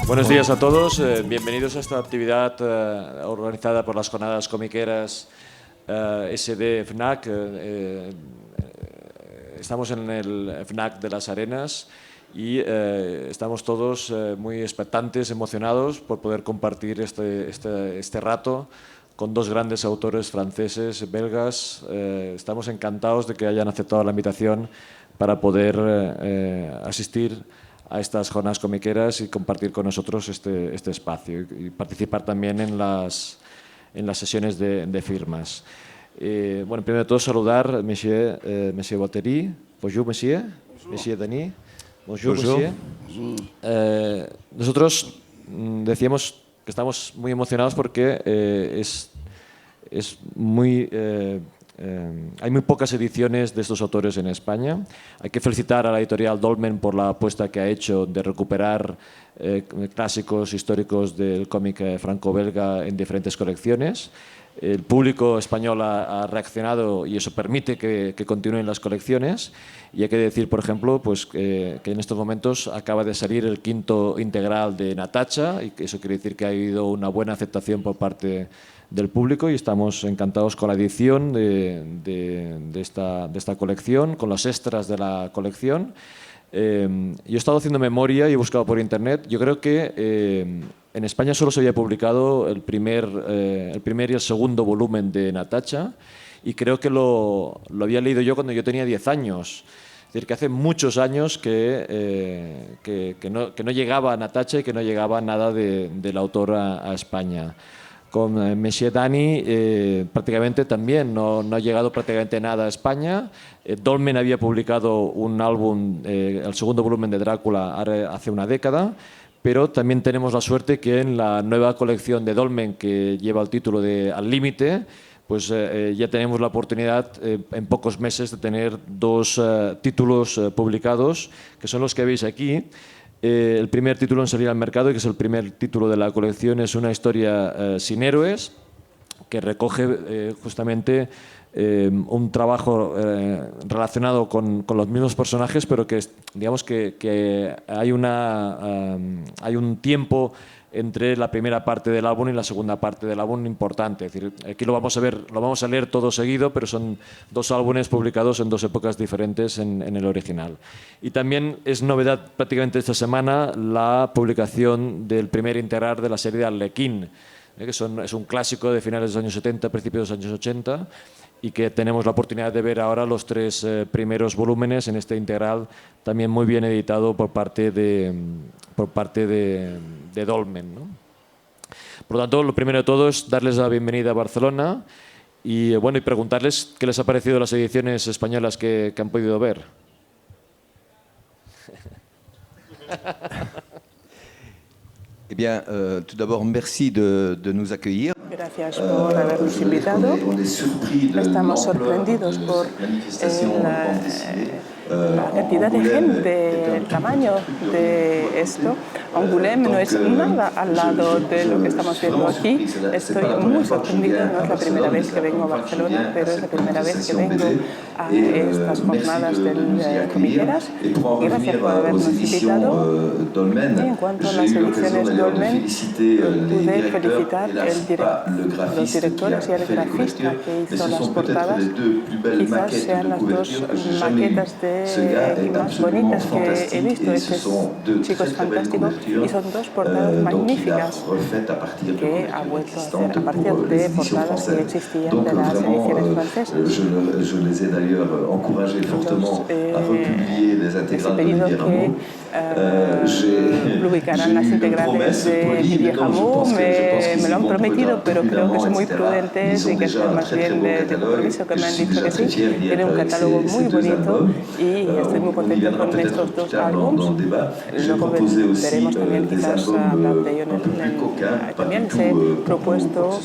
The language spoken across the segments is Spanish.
Buenos días a todos, bienvenidos a esta actividad organizada por las jornadas comiqueras SD FNAC. Estamos en el FNAC de las Arenas y estamos todos muy expectantes, emocionados por poder compartir este rato con dos grandes autores franceses, belgas. Estamos encantados de que hayan aceptado la invitación para poder asistir a estas jornadas comiqueras y compartir con nosotros este espacio y participar también en las sesiones de firmas. Bueno, primero de todo saludar a Monsieur Botteri. Bonjour, Monsieur. Bonjour. Monsieur Denis. Bonjour, Monsieur. Nosotros decíamos que estamos muy emocionados porque hay muy pocas ediciones de estos autores en España. Hay que felicitar a la editorial Dolmen por la apuesta que ha hecho de recuperar clásicos históricos del cómic franco-belga en diferentes colecciones. El público español ha reaccionado y eso permite que continúen las colecciones. Y hay que decir, por ejemplo, pues, que en estos momentos acaba de salir el quinto integral de Natacha, y eso quiere decir que ha habido una buena aceptación por parte del público y estamos encantados con la edición de esta colección, con los extras de la colección. Yo he estado haciendo memoria y he buscado por internet. Yo creo que en España solo se había publicado el primer y el segundo volumen de Natacha, y creo que lo había leído yo cuando yo tenía 10 años. Es decir, que hace muchos años que no llegaba a Natacha y que no llegaba nada del autor a España. Con Monsieur Dany prácticamente también no ha llegado prácticamente nada a España. Dolmen había publicado un álbum, el segundo volumen de Drácula, hace una década, pero también tenemos la suerte que en la nueva colección de Dolmen, que lleva el título de Al Límite, pues ya tenemos la oportunidad en pocos meses de tener dos títulos publicados, que son los que veis aquí. El primer título en salir al mercado, que es el primer título de la colección, es Una historia sin héroes, que recoge justamente un trabajo relacionado con los mismos personajes, pero que digamos que hay un tiempo entre la primera parte del álbum y la segunda parte del álbum importante. Es decir, aquí lo vamos a leer todo seguido, pero son dos álbumes publicados en dos épocas diferentes en el original. Y también es novedad prácticamente esta semana la publicación del primer integral de la serie de Arlequín, que es un clásico de finales de los años 70, principios de los años 80, y que tenemos la oportunidad de ver ahora los tres primeros volúmenes en este integral, también muy bien editado por parte de Dolmen, ¿no? Por lo tanto, lo primero de todo es darles la bienvenida a Barcelona y preguntarles qué les ha parecido las ediciones españolas que han podido ver. Eh bien, tout d'abord, merci de nous accueillir. Gracias por habernos invitado. Estamos sorprendidos por la cantidad de gente, el tamaño de esto. Angoulême no es nada al lado de lo que estamos viendo aquí. Estoy muy sorprendido, no es la primera vez que vengo a Barcelona, pero es la primera vez que vengo a estas jornadas comiqueras. Gracias por habernos invitado. Y en cuanto a las ediciones Dolmen, pude felicitar los directores y el grafista que hizo las portadas. Quizás sean las dos maquetas más bonitas que he visto. Este chico es fantástico y son dos portadas magníficas que ha vuelto a hacer a partir de portadas que existían de las ediciones francesas. Les he pedido que publicarán las integrales de Didier Rameau. Me lo han prometido, pero creo que son muy prudentes y que son más bien de compromiso, que me han dicho que sí. Tiene un catálogo muy bonito y estoy muy contento con estos dos álbums. Luego veremos también quizás hablar de ellos. También les he propuesto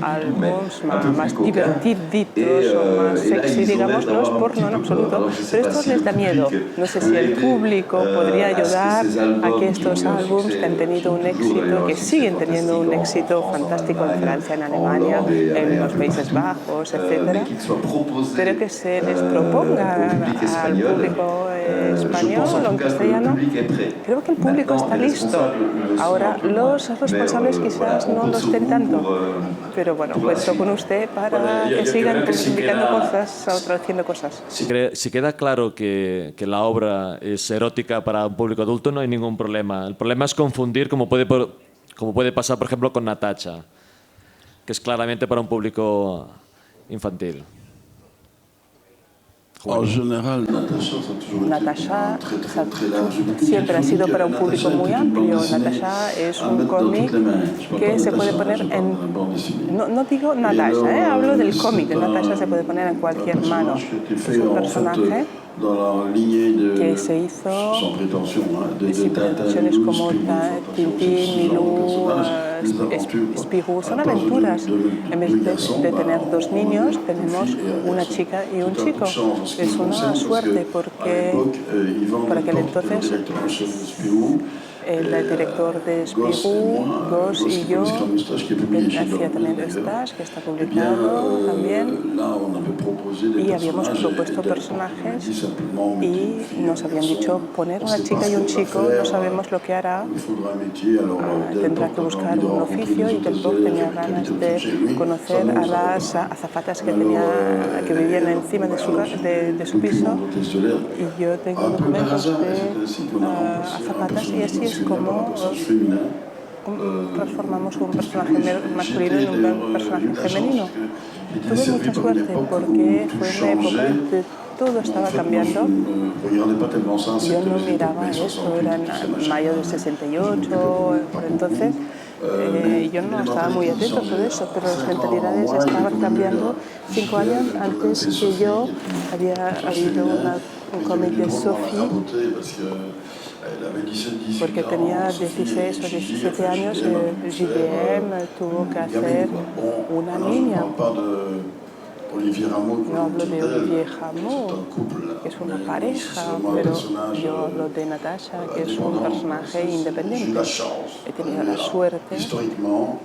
álbums más divertiditos o más sexy, digamos. No es porno en absoluto, pero esto les da miedo. No sé si el público podría ayudar a que estos álbums que han tenido un éxito, que siguen teniendo un éxito fantástico en Francia, en Alemania, en los Países Bajos, etcétera, pero que se les proponga al público español o en castellano. Creo que el público está listo. Ahora, los responsables quizás no lo estén tanto, pero bueno, cuento con usted para que sigan publicando cosas o traduciendo cosas. Si queda claro que la obra es erótica para un público adulto, no hay ningún problema. El problema es confundir, como puede pasar, por ejemplo, con Natacha, que es claramente para un público infantil. En general, Natasha siempre ha sido para un público muy amplio. Natasha es un cómic que se puede poner en... No digo Natasha, hablo del cómic. Natasha se puede poner en cualquier mano. Es un personaje que se hizo sin pretensiones como Tintín, Milou, Spirou. Son aventuras. En vez de tener dos niños, tenemos una chica y un chico. Es una suerte porque por aquel entonces el director de Spirou, Gauss y yo, hacía también Eustache, que está publicado también, y habíamos propuesto personajes y nos habían dicho poner una chica y un chico, no sabemos lo que hará, tendrá que buscar un oficio, y Delport tenía ganas de conocer a las azafatas que vivían encima de su piso, y yo tengo documentos de azafatas, y así es como transformamos un personaje masculino en un personaje femenino. Tuve mucha suerte porque fue una época de todo estaba cambiando. Yo no miraba esto, era en mayo del 68, por entonces. Yo no estaba muy atento a todo eso, pero las mentalidades estaban cambiando. 5 años antes que yo había habido un cómic de Sophie, porque tenía 16 o 17 años, el JDM tuvo que hacer una niña. No hablo de Olivier Rameau, que es una pareja, pero yo hablo de Natasha, que es un personaje independiente. He tenido la suerte,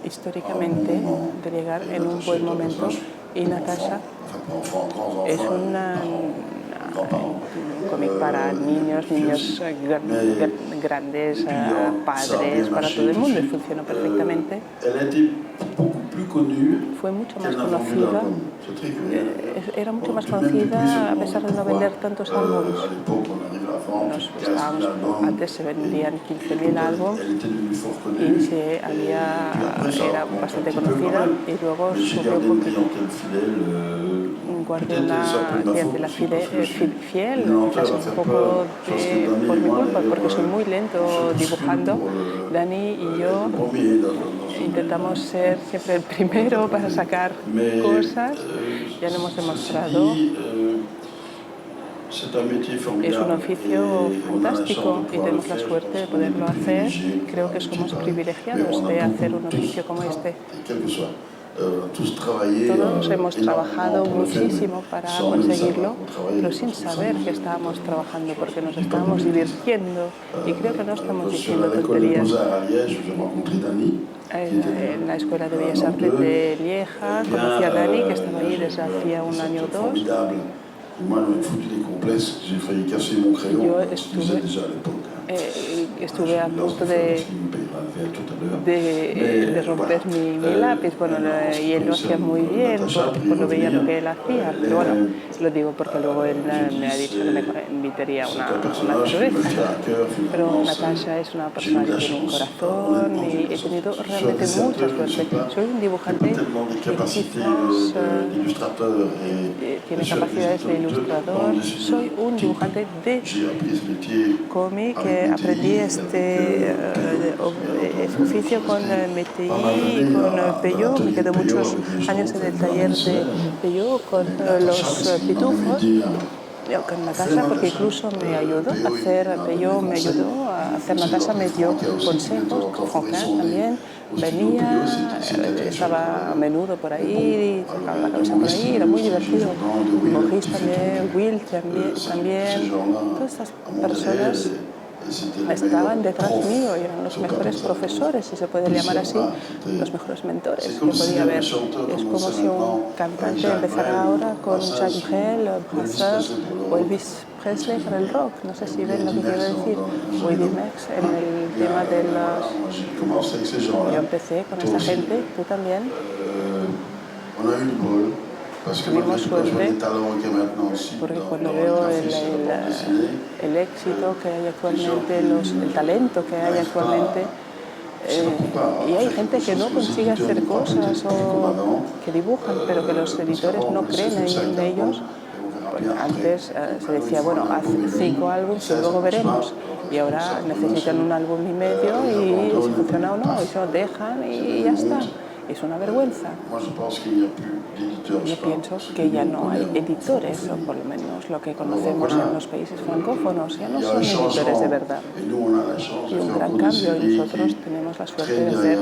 históricamente, de llegar en un buen momento, y Natasha es un cómic para niños grandes, padres, para todo el mundo, y funcionó perfectamente. Fue mucho más conocida, era mucho más conocida a pesar de no vender tantos álbumes. Antes se vendían 15.000 álbumes y era bastante conocida, y luego subió un poquito. Guardé una clientela fiel, quizás un poco por mi culpa, porque soy muy lento dibujando. Dani y yo intentamos ser siempre el primero para sacar cosas. Ya lo hemos demostrado. Es un oficio fantástico y tenemos la suerte de poderlo hacer. Creo que somos privilegiados de hacer un oficio como este. Todos hemos trabajado muchísimo para conseguirlo, pero sin saber que estábamos trabajando, porque nos estábamos divirtiendo, y creo que no estamos diciendo tonterías. En la Escuela de Bellas Artes de Lieja conocí a Dani, que estaba ahí desde hacía 1 año o 2. Yo estuve a punto de romper mi lápiz, bueno, y él lo hacía muy bien, porque lo veía lo que él hacía, pero bueno, lo digo porque luego él me ha dicho que me invitaría a una cerveza. Pero Natasha es una persona que tiene un corazón, y he tenido realmente mucha suerte. Soy un dibujante que quizás tiene capacidades de ilustrador. Soy un dibujante de cómic, que aprendí este oficio con Métis y con Peyo. Me quedé muchos años en el taller de Peyo con los pitufos, con Natasha, porque incluso me ayudó a hacer Peyo, me ayudó a hacer Natasha, me dio consejos, con Franquin también. Venía, estaba a menudo por ahí, sacaba la cabeza por ahí, era muy divertido. Maurice también, Will también, todas estas personas estaban detrás mío, y eran los mejores profesores, si se puede llamar así, los mejores mentores que podía haber. Es como si un cantante empezara ahora con Jacques Brel, Brassens o Elvis Presley para el rock. No sé si ven lo que quiero decir. O Eddie Merckx en el tema de los... Yo empecé con esta gente, tú también. Tuvimos suerte porque cuando veo el éxito que hay actualmente, el talento que hay actualmente, y hay gente que no consigue hacer cosas o que dibujan, pero que los editores no creen en ellos. Pues antes se decía, bueno, haz 5 álbumes y luego veremos. Y ahora necesitan un álbum y medio y si funciona o no, eso dejan y ya está. Es una vergüenza. Yo pienso que ya no hay editores, o por lo menos lo que conocemos en los países francófonos, ya no son editores de verdad. Y un gran cambio, y nosotros tenemos la suerte de hacer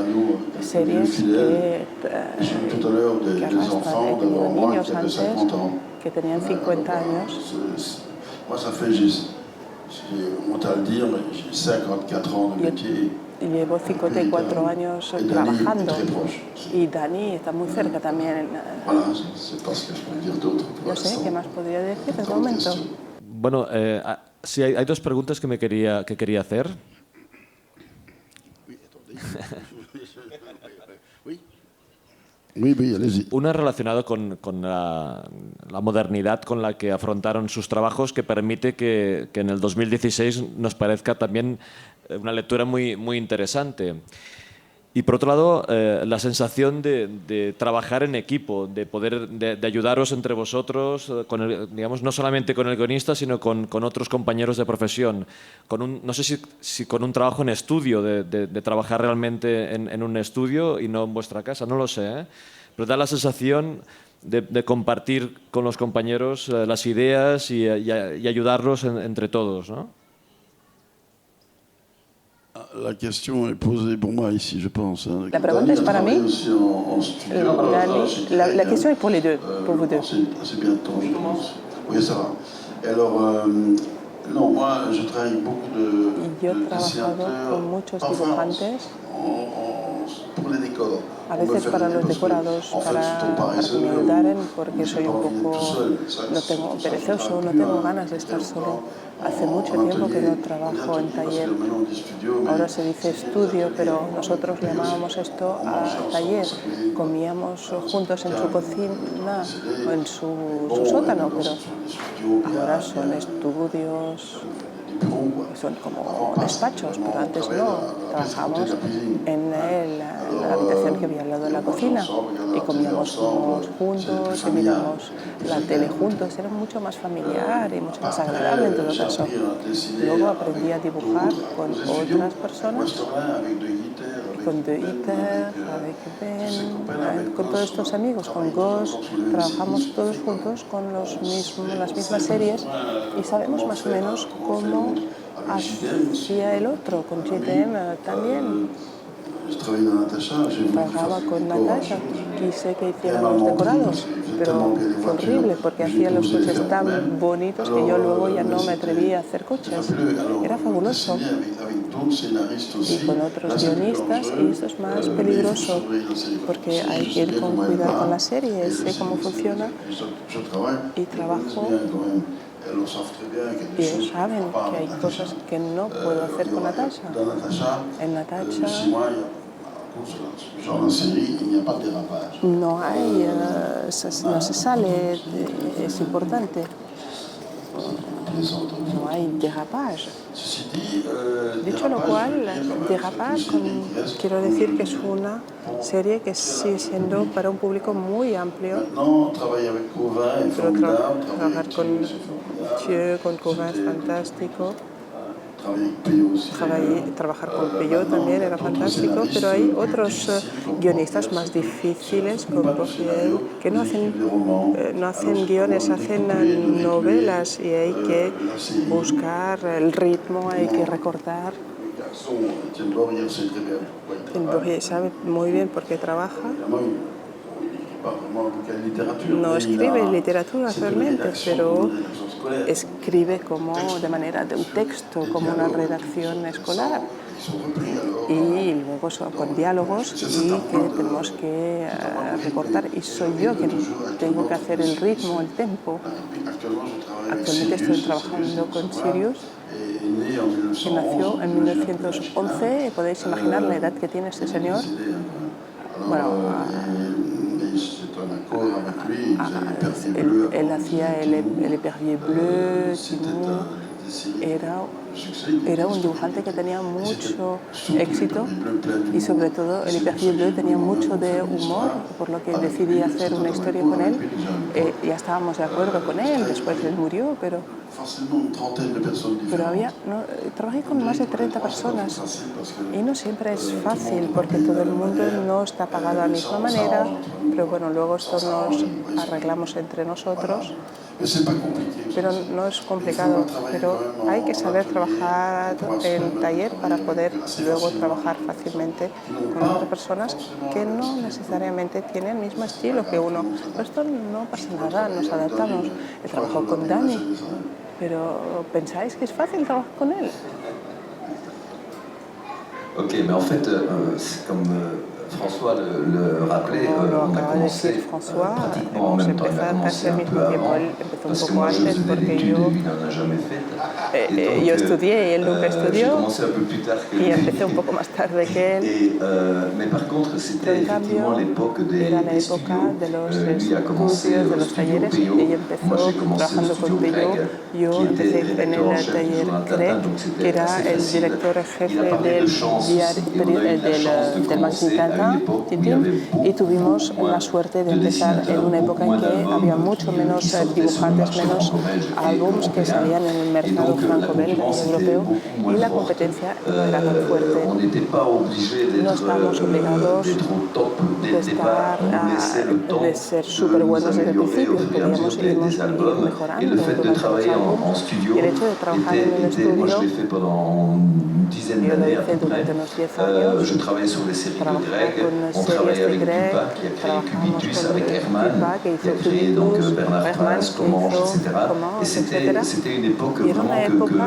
series que arrastran. He tenido niños antes que tenían 50 años. Llevo 54 años trabajando y Dani está muy cerca también. No sé, ¿qué más podría decir en este momento? Bueno, sí, hay 2 preguntas que quería hacer. Una relacionada con la modernidad con la que afrontaron sus trabajos, que permite que en el 2016 nos parezca también una lectura muy, muy interesante. Y por otro lado, la sensación de trabajar en equipo, de ayudaros entre vosotros, digamos, no solamente con el guionista, sino con otros compañeros de profesión. No sé si con un trabajo en estudio, de trabajar realmente en un estudio y no en vuestra casa, no lo sé, ¿eh? Pero da la sensación de compartir con los compañeros las ideas y ayudarlos entre todos, ¿no? La question est posée pour moi ici, je pense. La pregunta es para mí. La question est pour les deux, pour vous deux. C'est bien de temps, je pense. Oui, ça va. Alors, non, moi, je travaille avec beaucoup de Yo he trabajado con muchos dibujantes. A veces para los decorados, para que me ayudaran, porque soy un poco, no tengo perezoso, no tengo ganas de estar solo. Hace mucho tiempo que no trabajo en taller. Ahora se dice estudio, pero nosotros llamábamos esto a taller. Comíamos juntos en su cocina o en su sótano, pero ahora son estudios, son como despachos, pero antes no. Trabajamos en la habitación que había al lado de la cocina y comíamos juntos y mirábamos la tele juntos. Era mucho más familiar y mucho más agradable en todo caso. Luego aprendí a dibujar con otras personas, con De Iter, avec Ben, con todos estos amigos, con Gos. Trabajamos todos juntos con las mismas series y sabemos más o menos cómo hacía el otro. Con GTM también. Trabajaba con Natasha, quise que hiciera los decorados, pero fue horrible porque hacía los coches tan bonitos que yo luego ya no me atreví a hacer coches. Era fabuloso. Y con otros guionistas, y esto es más peligroso porque hay que ir con cuidado con la serie, sé cómo funciona y trabajo. Y ellos saben que hay cosas que no puedo hacer con Natasha. En Natasha no hay, no se sale, es importante. No hay derrapage. Dicho lo cual, derrapage, quiero decir que es una serie que sigue siendo para un público muy amplio. Pero trabajar con Thieu, con Cauvin es fantástico. Trabajar con Peugeot también era fantástico, pero hay otros guionistas más difíciles como Bourdieu, que no hacen guiones, hacen novelas y hay que buscar el ritmo, hay que recortar. Bourdieu sabe muy bien por qué trabaja. No escribe literatura realmente, pero escribe como de manera de un texto, como una redacción escolar. y luego con diálogos y que tenemos que recortar, y soy yo quien tengo que hacer el ritmo, el tempo. Actualmente estoy trabajando con Sirius, que nació en 1911. Podéis imaginar la edad que tiene este señor. Bueno, él hacía el Épervier Bleu, Timur. Era un dibujante que tenía mucho éxito y sobre todo el Épervier Bleu tenía mucho de humor, por lo que decidí hacer una historia con él. Ya estábamos de acuerdo con él, después él murió, pero trabajé con más de 30 personas y no siempre es fácil porque todo el mundo no está pagado de la misma manera, pero bueno, luego esto nos arreglamos entre nosotros. Pero no es complicado, pero hay que saber trabajar en taller para poder luego trabajar fácilmente con otras personas que no necesariamente tienen el mismo estilo que uno. Pero esto no pasa nada, nos adaptamos. He trabajado con Dani, pero ¿pensáis que es fácil trabajar con él? Ok, mais en fait, comme François le rappelait, on a commencé pratiquement en même temps, il a commencé un peu avant, parce que moi je faisais l'étude et lui n'en a jamais fait. Yo estudié y él nunca J'ai estudió, commencé un peu plus tard que y lui. empecé un poco más tarde que él. Mais par contre, c'était En effectivement cambio, l'époque era la des época studios. de los Lui a commencé estudios, de au los studio talleres. Peyo. Ella Moi empezó j'ai commencé au trabajando studio con Peyo. Craig, Yo qui était empecé en rédacteur en el chef du taller journal Craig, Tintin, donc que c'était era assez el facile. director Il a jefe parlé de chance aussi, et on a eu la chance de commencer à une époque où il y avait y tuvimos beaucoup moins la suerte de de empezar en dessinateurs, una época en beaucoup que moins había d'albums mucho qui menos sortaient sur le dibujantes, marché menos franco-belge et álbums que européen. salían en el Et mercado donc la franco-belga y concurrence était europeo, beaucoup y moins la forte. competencia no era tan fuerte. On n'était pas obligé No estábamos obligados d'être au top dès de le départ. estar, On nous laissait le temps de ser de súper nous buenos desde el améliorer au principio. fur et à mesure Podíamos des ir albums. Et le mejorando fait de durante los travailler álbumes. en studio Y el hecho de trabajar en un moi estudio, je l'ai fait pendant une dizaine yo lo d'années à hice peu près. durante unos 10 años. Je travaillais sur les séries de Trabajaba Greg, con on series travaillait de avec Greg, Dupas qui a créé trabajamos Cubitus, con avec Herman, Dupas, que qui a hizo créé donc Cubitus, Bernard Herman, Prince, que Comanche, hizo etc. Et Comanche, etc. c'était une époque Y era una vraiment época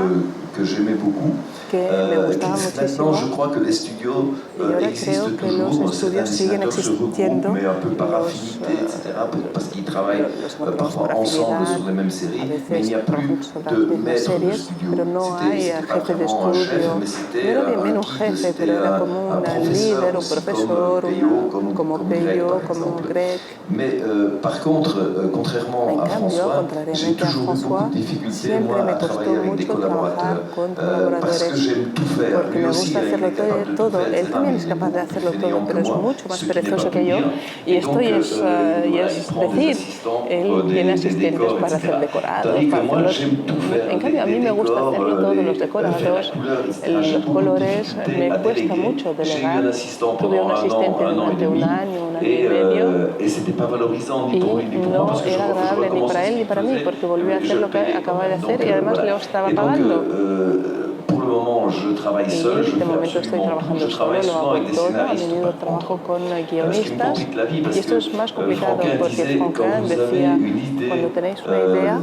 que j'aimais beaucoup. que me gustaba Maintenant, muchísimo. je crois que les studios Y ahora existent creo que los toujours. estudios Certains siguen dessinateurs se existiendo, regroupent, mais un peu par los, affinité, etc., parce qu'ils travaillent los encontramos parfois por ensemble afinidad, sur les mêmes séries, a mais il n'y a veces plus trabajamos sobre de las mismas maître de series, studio. pero no hay C'était pas jefe de vraiment un chef, estudio. mais No c'était era bien un un guide, jefe, c'était pero era como un un professeur líder, un aussi, profesor, comme Peyo, como comme Greg, Peyo, par como exemple. Greg. Mais par contre, contrairement En à cambio, François, j'ai contrariamente a toujours eu beaucoup François, de difficultés, siempre moi, me à travailler costó avec des mucho trabajar collaborateurs, con parce que colaboradores, j'aime tout faire. porque Lui me aussi, gusta il hacerlo est capable de tout todo. faire, Él etc., también mais es il est capaz de beaucoup hacerlo plus todo, fainéant pero que es moi, mucho más ce qui n'est perezoso pas que peu yo. dire. Y Et esto donc, y es voilà, il prend des decir, assistants él pour tiene des asistentes décors, para hacer etc. decorados, Tandis que para moi, hacerlos. j'aime tout faire. En cambio, a mí me gusta hacerlo todo, los decorados, faire la couleur, etc. J'ai los beaucoup de colores, difficultés me à cuesta déléguer. mucho J'ai eu delegar. un assistant Tuve un pendant asistente un an et durante un demi, año y medio. et c'était pas valorisant ni Y pour lui ni pour moi, no parce que je era agradable ni recommençais para ce él ni qu'il para mí, faisait, porque volvió a mais je hacer le lo que payais quand acababa de même. hacer Donc, y además voilà. le estaba Et donc, pagando. pour le moment, je travaille seul, je Y de fais momento estoy absolument tout. trabajando Je solo, travaille lo souvent hago avec des todo. A scénaristes, menudo par trabajo contre. con Ce qui me guionistas. complique la vie, parce Y esto que es más complicado Franquin porque disait, quand Franquin vous avez decía, une idée cuando tenéis una idea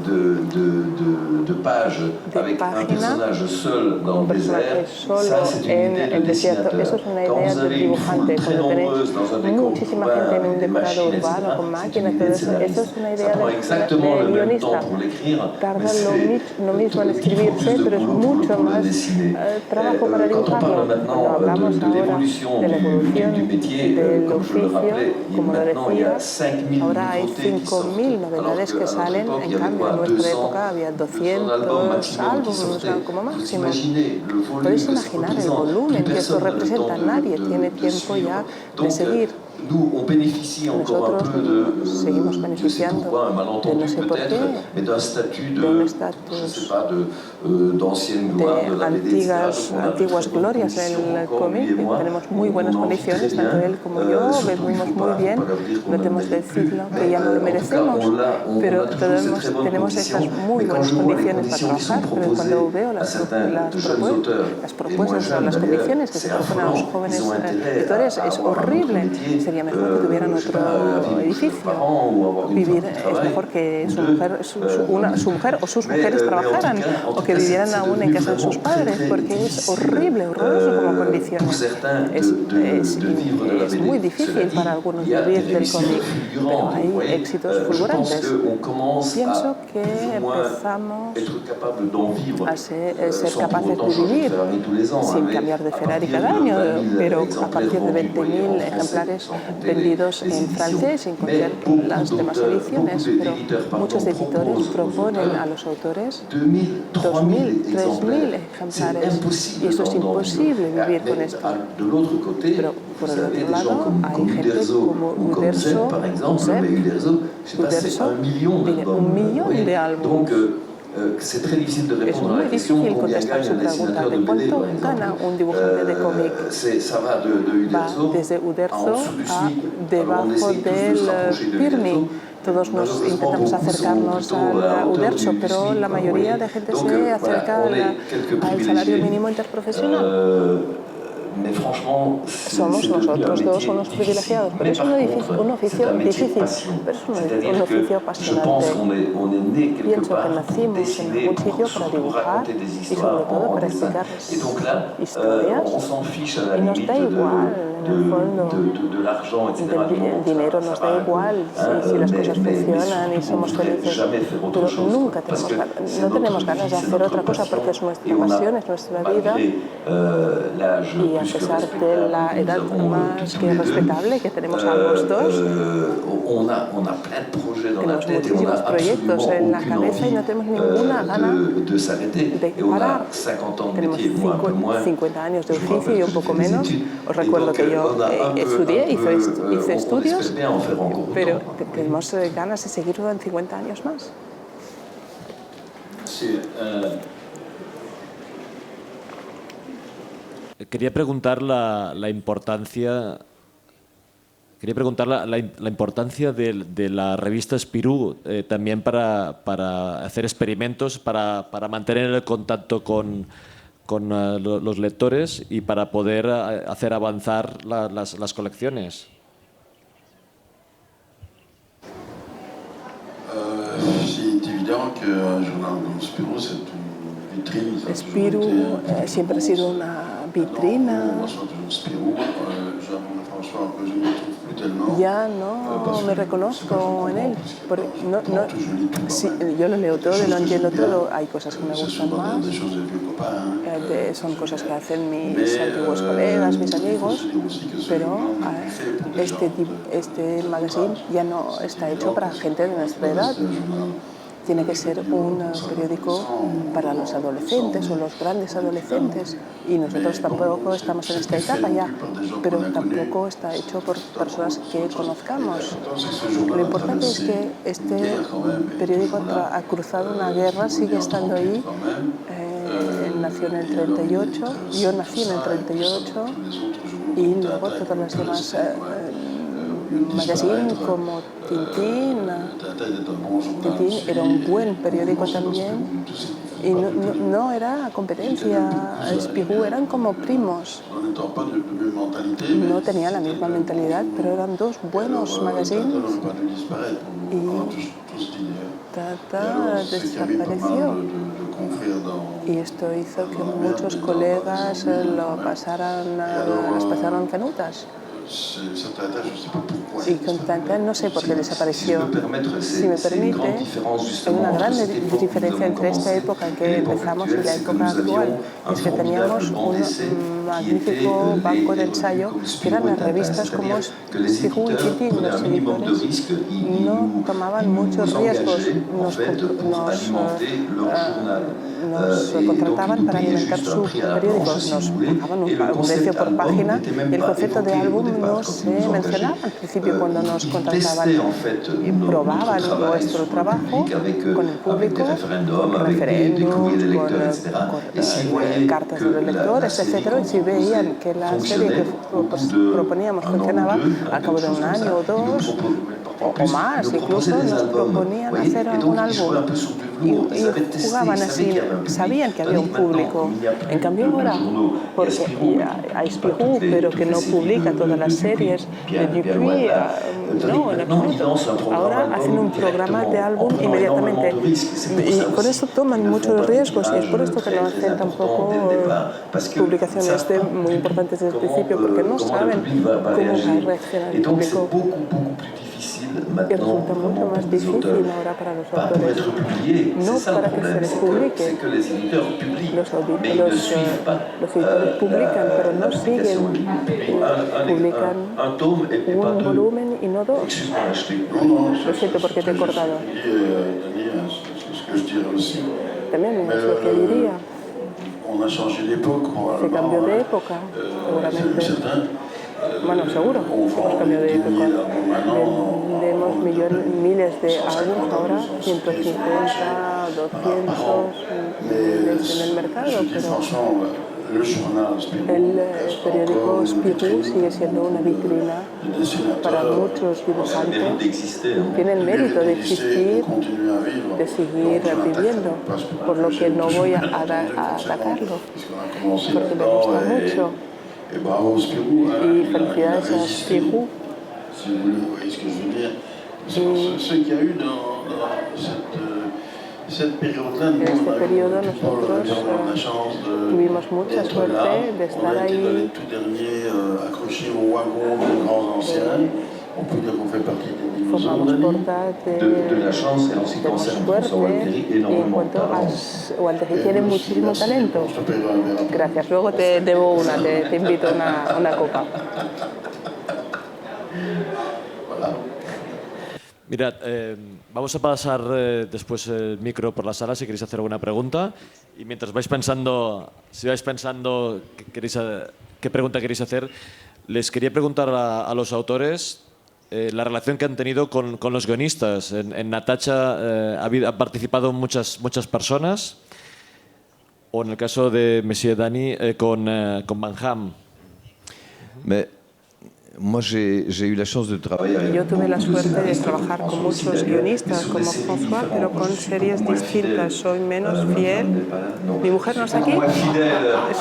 de page de avec un página personnage seul dans con un le désert, personaje solo ça c'est une idée en de el desierto, dessinateur. eso es una Quand idea vous del avez une foule dibujante. très Cuando tenéis nombreuse dans un décor muchísima urbain gente en avec un des decorado machines, urbano etc., con c'est máquinas, une todo idée de eso, eso scénariste. es una Ça idea prend exactement de le même temps guionista. pour l'écrire, mais Tarda c'est lo mismo en 10 fois escribirse, plus de pero es boulot mucho pour le más dessiner. trabajo para Quand on dibujarlo. parle Cuando maintenant hablamos de ahora l'évolution de la evolución du métier, del comme je le oficio, rappelais, como lo maintenant il y decía, a 5000 ahora hay nouveautés qui sortent. 5.000 Alors novedades que qu'à notre salen. époque, il y En avait cambio, en quoi, nuestra 200 época había 200 albums 200 maximum qui álbumes sortaient. como Vous máximo. imaginez le volume Podéis que ça imaginar el représente. volumen Plus que esto personne n'a le temps representa. Nadie tiene de tiempo suivre. ya de Donc, seguir. nous, on bénéficie encore un Nosotros peu seguimos je sais beneficiando pourquoi, un de malentendu no sé por peut-être, qué, mais d'un statut de un je estatus sais pas, d'ancienne gloire de de la BD, etc. Donc, on a de antiguas très bonnes glorias conditions del encore, lui cómic. et moi. Tenemos muy buenas On en vit très condiciones, tanto bien. él como yo, Surtout, il vivimos faut muy pas bien. leur dire qu'on No ne tenemos que mérite plus. decirlo Mais, que ya no lo en tout cas, merecemos, on pero a toujours ces très bonnes tenemos conditions. estas muy Mais quand buenas je vois les condiciones para conditions qui sont trabajar, pero cuando proposées veo à certains jeunes auteurs, las et moins propuestas o jeunes las d'ailleurs, condiciones que se c'est proponen a los affolant. jóvenes Ils ont intérêt editores, à es avoir un autre horrible. métier. sería mejor que tuvieran otro edificio. Vivir es mejor que su mujer o sus mujeres trabajaran o que vivieran aún en casa de sus padres, porque es horrible, horroroso como condiciones. Es muy difícil para algunos vivir del cómic, pero hay éxitos fulgurantes. Pienso que empezamos a ser capaces de vivir sin cambiar de Ferrari cada año, pero a partir de 20.000 ejemplares vendidos en Francia, sin contar las demás ediciones. Pero muchos editores proponen a los autores 2.000, 3.000 ejemplares, y eso es imposible vivir con esto. Pero por el otro lado hay gente como Uderzo, tiene 1 millón de álbumes. Es muy difícil contestar su pregunta de cuánto gana un dibujante de cómic. Va desde Uderzo a debajo del Pirmi. Todos nos intentamos acercarnos a Uderzo, pero la mayoría de gente se acerca al salario mínimo interprofesional. Somos nosotros dos unos privilegiados, pero es un oficio difícil, pero es un oficio apasionante. Pienso que nacimos en algún sitio para dibujar y sobre todo para explicar historias, y nos da igual, en el fondo, el dinero nos da igual si las cosas funcionan y somos felices, pero nunca no tenemos ganas de hacer otra cosa porque es nuestra pasión, es nuestra vida. Y a pesar de la edad más que respetable que tenemos ambos dos, tenemos muchísimos proyectos en la cabeza y no tenemos ninguna gana de parar. Tenemos 50 años de oficio y un poco menos. Os recuerdo que yo estudié, hice estudios, pero tenemos ganas de seguir durante 50 años más. Sí, Quería preguntar la importancia de la revista Spirou también para hacer experimentos, para mantener el contacto con los lectores y para poder hacer avanzar las colecciones. C'est évident qu'un journal comme Spirou, c'est une vitrine. Spirou siempre ha sido una vitrina. Ya no me reconozco en él. Sí, yo lo leo todo, lo entiendo todo. Hay cosas que me gustan más. Son cosas que hacen mis antiguos colegas, mis amigos. Pero este magazine ya no está hecho para gente de nuestra edad. Tiene que ser un periódico para los adolescentes o los grandes adolescentes, y nosotros tampoco estamos en esta etapa ya, pero tampoco está hecho por personas que conozcamos. Lo importante es que este periódico ha cruzado una guerra, sigue estando ahí. Nació en el 38, yo nací en el 38, y luego todas las demás magazines como Tintín era un buen periódico también, y no era competencia. Spirou eran como primos. No tenían la misma mentalidad, pero eran dos buenos magazines, y Tata desapareció. Y esto hizo que muchos colegas las pasaron canutas. Y con Tata no sé por qué desapareció. Si me permite, hay una gran diferencia entre esta época en que empezamos y la época actual. Es que teníamos un magnífico banco de ensayo, que eran las revistas como Spirou y Tintín. Los editores no tomaban muchos riesgos. Nos contrataban para alimentar su periódico, nos pagaban un precio por página, y el concepto de álbum no se mencionaba al principio cuando nos contrataban. Probaban nuestro trabajo con el público, con referéndums, con cartas de los lectores, etc. Y si veían que la serie que proponíamos funcionaba, al cabo de un año o dos, o más, incluso nos proponían hacer un álbum. y jugaban así, sabían que había un público. En cambio ahora, porque hay Spirou, pero que no publica todas las series de Dupuis, no, en absoluto. Ahora hacen un programa de álbum inmediatamente y por eso toman muchos riesgos y es por esto que no hacen tampoco publicaciones muy importantes desde el principio, porque no saben cómo va a reaccionar el público. Y resulta mucho más difícil ahora para los autores, no para que se les publique. Los editores publican, pero no siguen, publican un volumen y no dos. Lo siento porque te he cortado. También es lo que diría. Se cambió de época, seguramente. Bueno, seguro, hemos cambiado de época. Vendemos miles de álbumes ahora, 150, 200 en el mercado, pero el periódico Spirou sigue siendo una vitrina para muchos dibujantes. Tiene el mérito de existir, de seguir viviendo, por lo que no voy a atacarlo, porque me gusta mucho. Y felicidades a Spirou. En este periodo nosotros tuvimos mucha suerte de estar ahí. Formamos parte de la suerte y en cuanto a Walderí tiene muchísimo talento. Gracias, luego te debo una, te invito a una copa. Mirad, vamos a pasar después el micro por la sala si queréis hacer alguna pregunta y mientras vais pensando, si vais pensando qué pregunta queréis hacer, les quería preguntar a los autores la relación que han tenido con los guionistas. En Natacha han participado muchas personas, o en el caso de Monsieur Dany con Van Hamme. Yo tuve la suerte de trabajar con muchos guionistas como François, pero con series distintas. Soy menos fiel. Mi mujer no está aquí.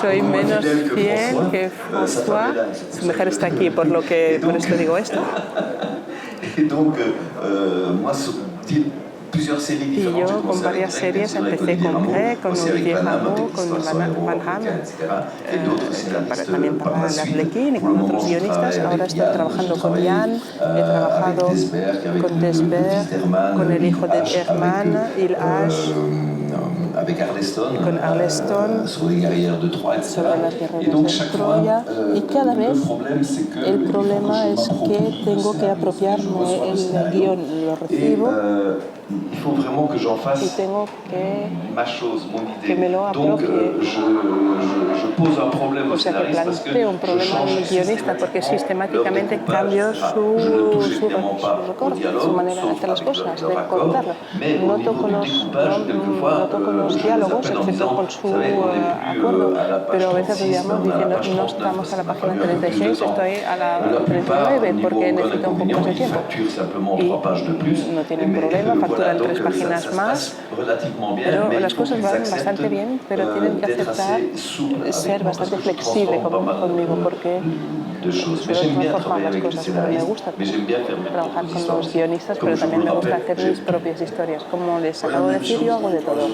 Soy menos fiel que François. Su mujer está aquí, por esto digo esto. Y yo con varias series empecé con Greg, con Olivier Rameau, con Van Hamme, también para Arlequín y con otros guionistas. Ahora estoy trabajando con Jan, he trabajado con Desbert, con el hijo de Herman, Il H, con Arleston, sobre las guerreras de Troya. Y cada vez el problema es que tengo que apropiarme el guión, lo recibo. Y tengo que me lo apropie. O sea, que planteo un problema en el guionista porque sistemáticamente cambio su recorte, su manera de hacer las cosas, de contarlo. No toco los diálogos, excepto con su acuerdo, pero a veces lo llamo diciendo no estamos a la página 36, estoy a la 39 porque necesito un poco más de tiempo. Y no tienen problema, facturan 3 páginas más, pero las cosas van bastante bien, pero tienen que aceptar ser bastante flexible conmigo porque suelo transformar las cosas, pero me gusta trabajar con los guionistas, pero también me gusta hacer mis propias historias. Como les acabo de decir, yo hago de todo.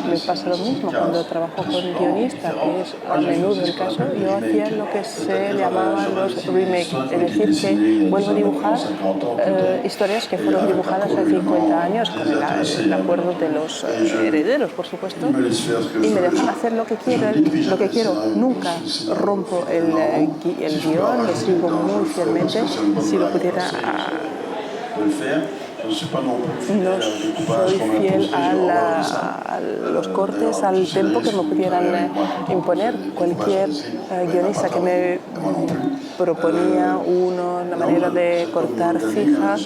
Me pasa lo mismo cuando trabajo con guionistas, que es a menudo el caso. Yo hacía lo que se llamaban los remakes, es decir, que vuelvo a dibujar historias que fueron dibujadas hace 50 años con el acuerdo de los herederos, por supuesto, y me dejan hacer lo que quiero. Nunca rompo el guión, lo sigo muy fielmente. Si lo pudiera, no soy fiel a los cortes, al tempo que me pudieran imponer. Cualquier guionista que me proponía una manera de cortar fija,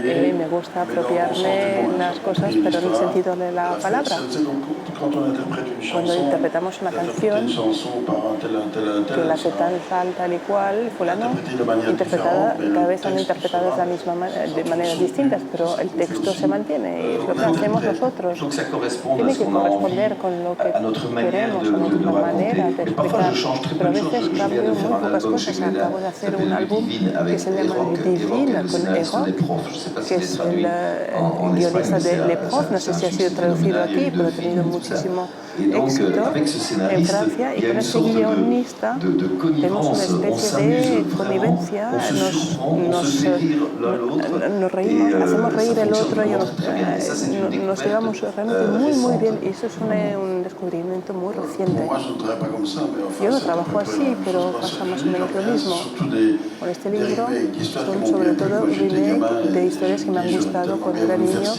me gusta apropiarme las cosas, pero en el sentido de la palabra. Cuando interpretamos una canción, que la hace tal y cual, fulano, interpretada, cada vez han interpretado de manera distinta. distintas, pero el texto se mantiene y es lo que hacemos nosotros. Tiene que corresponder con lo que queremos, a nuestra manera de explicar. Pero a veces cambio muy pocas cosas. Acabo de hacer un álbum que se llama Divine con Ego, que es el guionista de Le Prof. No sé si ha sido traducido aquí, pero ha tenido muchísimo éxito en Francia. Y con este guionista tenemos una especie de convivencia, nos reímos, hacemos reír el otro y nos llevamos realmente muy bien. Y eso es un descubrimiento muy reciente. Yo no trabajo así, pero pasa más o menos lo mismo. Con este libro son sobre todo remake de historias que me han gustado cuando era niño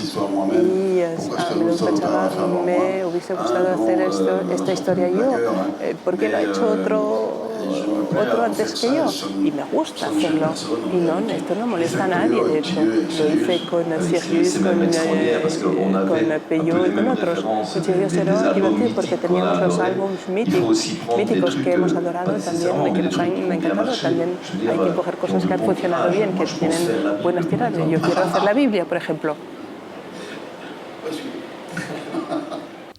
y a menudo pensaba, me hubiese gustado hacer esta historia yo, porque lo ha hecho otro antes que yo y me gusta hacerlo y no, esto no molesta a nadie. De hecho lo hice con Sirius, con Peugeot y con otros. Sirius era divertido porque teníamos los álbumes míticos que hemos adorado también, que nos han encantado. También hay que coger cosas que han funcionado bien, que tienen buenas tiradas. Yo quiero hacer la Biblia, por ejemplo.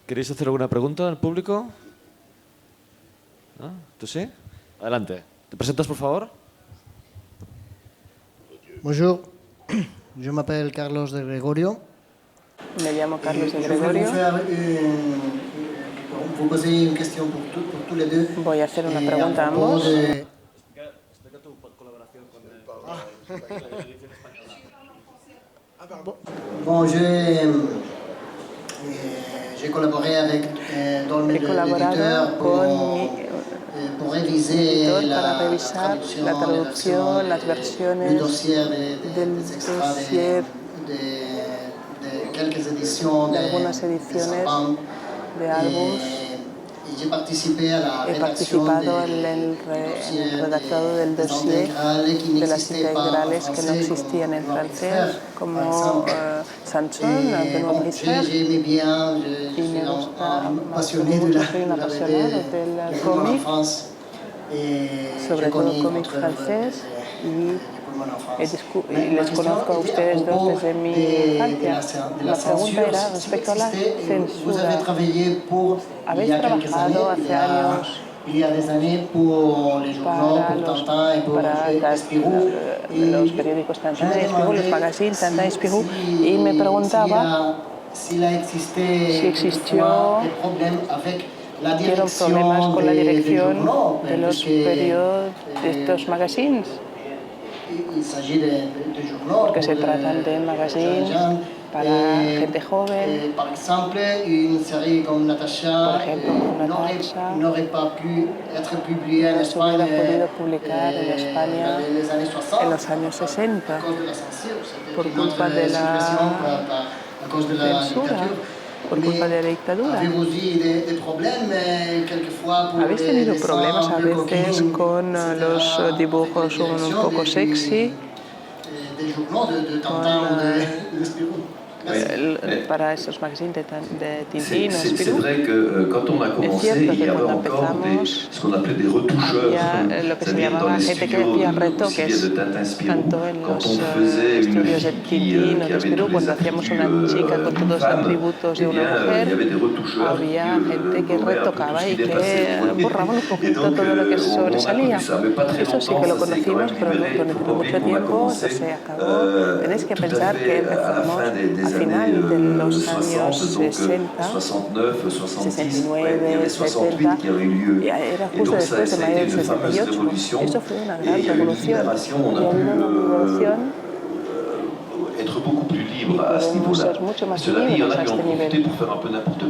¿Queréis hacer alguna pregunta al público? ¿No? ¿Tú sí? Adelante. ¿Te presentas, por favor? Bonjour, je m'appelle Carlos de Gregorio. Me llamo Carlos de Gregorio. Voy a hacer una pregunta a ambos. Bon, j'ai collaboré avec Dolmen, l'éditeur, pour réviser para revisar la traducción, las versiones del dossier de algunas ediciones de álbumes. He participado en el redactado del dossier de las integrales que no existían en francés, como Sanson, Benoît Brisset, y me gusta mucho, soy un apasionado del cómic, sobre todo cómic francés, y les conozco a ustedes dos desde mi infancia. La pregunta era respecto a la censura. ¿Habéis trabajado hace años para los periódicos Tintin y Spirou, los magazines Tintin y Spirou? Y me preguntaba si existió problemas con la dirección de los periódicos, de estos magazines. Porque se tratan de magazines para gente joven. Por ejemplo, con Natasha no se hubiera podido publicar en España en los años 60 por culpa de la censura, por culpa de la dictadura. ¿Habéis tenido problemas a veces con los dibujos un poco sexy? Para esos magazines de Tintín o Spirou. Es cierto que cuando empezamos había lo que se llamaba gente que hacía retoques, tanto en los estudios de Tintín o de Spirou, cuando hacíamos una chica con todos los atributos de una mujer, había gente que retocaba y que borraba un poquito todo lo que sobresalía. Eso sí que lo conocimos, pero durante mucho tiempo eso se acabó. Tenéis que pensar que empezamos a final de los años 60, 69, 70, y era justo después de mayo del 68. Eso fue una gran revolución. Y ha habido una revolución y podemos ser mucho más libres a este nivel.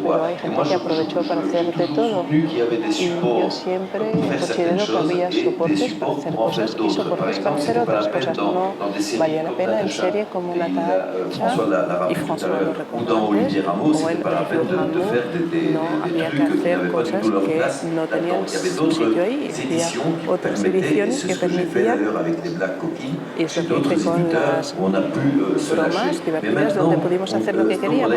Pero hay gente que aprovechó para hacer de todo. Y yo siempre considero que había soportes para hacer cosas y soportes para hacer otras cosas. No valía la pena en serie como Natasha y François lo recordó antes, como el Ramón, no había que hacer cosas que no tenían su sitio ahí. Había otras ediciones que permitían, y eso que hice con las bromas divertidas, donde pudimos hacer lo que queríamos.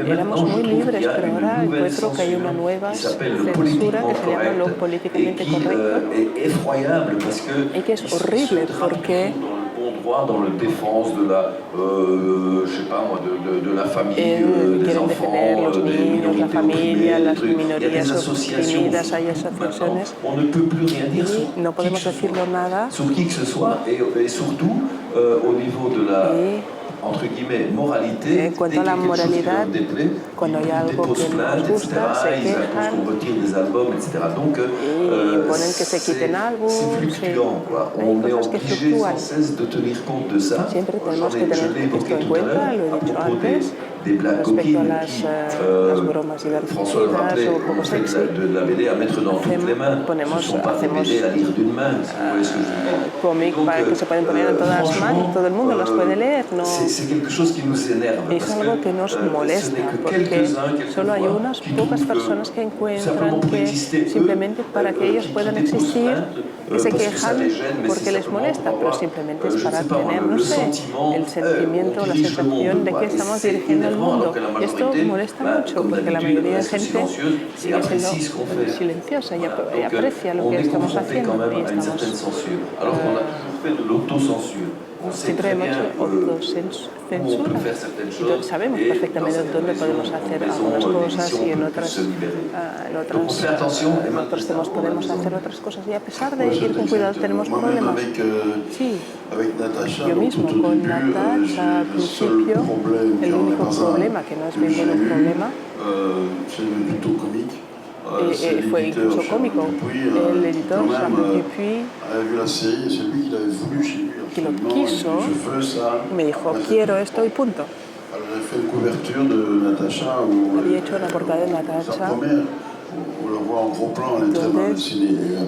Éramos muy libres, pero ahora encuentro que hay una nueva censura que se llama lo políticamente correcto y que es horrible porque droit dans la défense de la, je sais pas moi, de la famille, des enfants, des minorités opprimées. Il y a des associations. On ne peut plus rien dire sur qui que ce soit et surtout au niveau de la entre guillemets, moralité, en cuanto a la moralidad, cuando hay algo que no nos gusta, se quejan Donc, ponen que se quiten álbumes. On est obligé sans cesse de tenir compte de ça. Siempre tenemos que tener esto en cuenta, lo he dicho antes, des blagues respecto a coquines las bromas François le rappelait, divertidas o poco on fait sexy. de la BD à mettre dans toutes les mains. Ce ne sont pas des BD à lire d'une main, si vous voyez ce que je veux dire. Cómic que se pueden poner en todas las manos, todo el mundo los puede leer. No. C'est quelque chose qui nous énerve. Es algo que nos molesta, porque solo hay unas pocas personas que encuentran que simplemente para que ellos puedan existir y se quejan porque les molesta, pero simplemente es para tener, no sé, el sentimiento, la sensación de que estamos dirigiendo el mundo. Y esto molesta mucho porque la mayoría de gente sigue siendo silenciosa y aprecia lo que estamos haciendo y estamos... Siempre hemos hecho autocensura. Sabemos perfectamente dónde podemos hacer algunas cosas y en otros temas podemos hacer otras cosas. Y a pesar de ir con cuidado tenemos problemas. Sí, yo mismo con Natasha al principio el único problema, que no es bien un problema, fue incluso cómico. El editor, Jean-Marc Dupuy, que lo quiso, me dijo, quiero esto y punto. Había hecho una portada de Natasha donde